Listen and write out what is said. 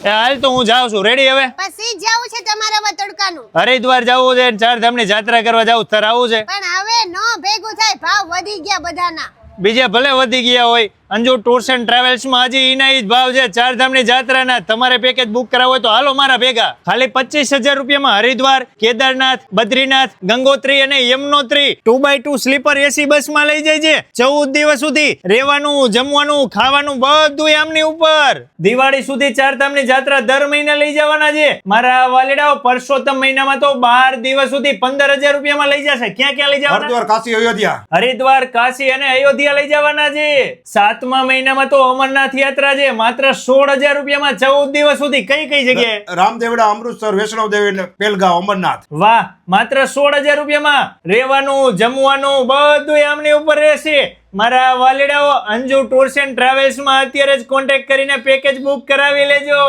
હાલ તો હું જાઉં છું. રેડી હવે? પછી જાવું છે તમારા વતડકાનું. હરિદ્વાર જવું છે, ચારધામની જાત્રા કરવા જવું, તાર આવું છે? પણ હવે નો ભેગું થાય, ભાવ વધી ગયા બધાના. બીજે ભલે વધી ગયા હોય, અંજુ ટૂર્સ એન્ડ ટ્રાવેલ્સ માં હજી એના જ ભાવ છે ચારધામની જાત્રાના. તમારે પેકેજ બુક કરાવવું હોય તો હાલો મારા ભેગા. ખાલી 25,000 રૂપિયામાં હરિદ્વાર, કેદારનાથ, બદ્રીનાથ, ગંગોત્રી અને યમનોત્રી 2x2 સ્લીપર એસી બસ માં લઈ જાય છે. 14 દિવસ સુધી રહેવાનું, જમવાનું, ખાવાનું બધું આમની ઉપર. દિવાળી સુધી ચારધામની જાત્રા દર મહિને લઈ જવાના છે મારા વાલીડાઓ. પરસોત્તમ મહિનામાં તો 12 દિવસ સુધી 15,000 રૂપિયામાં લઈ જશે. ક્યાં ક્યાં લઈ જવાના? હરિદ્વાર, કાશી, અયોધ્યા. હરિદ્વાર, કાશી અને અયોધ્યા લઈ જવાના છે. 7મા મહિનામાં તો અમરનાથ યાત્રા છે, માત્ર 16,000 રૂપિયામાં 14 દિવસ સુધી. કઈ કઈ જગ્યાએ? રામદેવડા, અમૃતસર, વૈષ્ણવદેવી, પેલગાંવ, અમરનાથ. વાહ, માત્ર 16,000 રૂપિયામાં રહેવાનું, જમવાનું બધું આમની ઉપર રહેશે. મારા વાલીડાઓ, અંજુ ટૂર્સ એન્ડ ટ્રાવેલ્સ માં અત્યારે જ કોન્ટેક્ટ કરીને પેકેજ બુક કરાવી લેજો.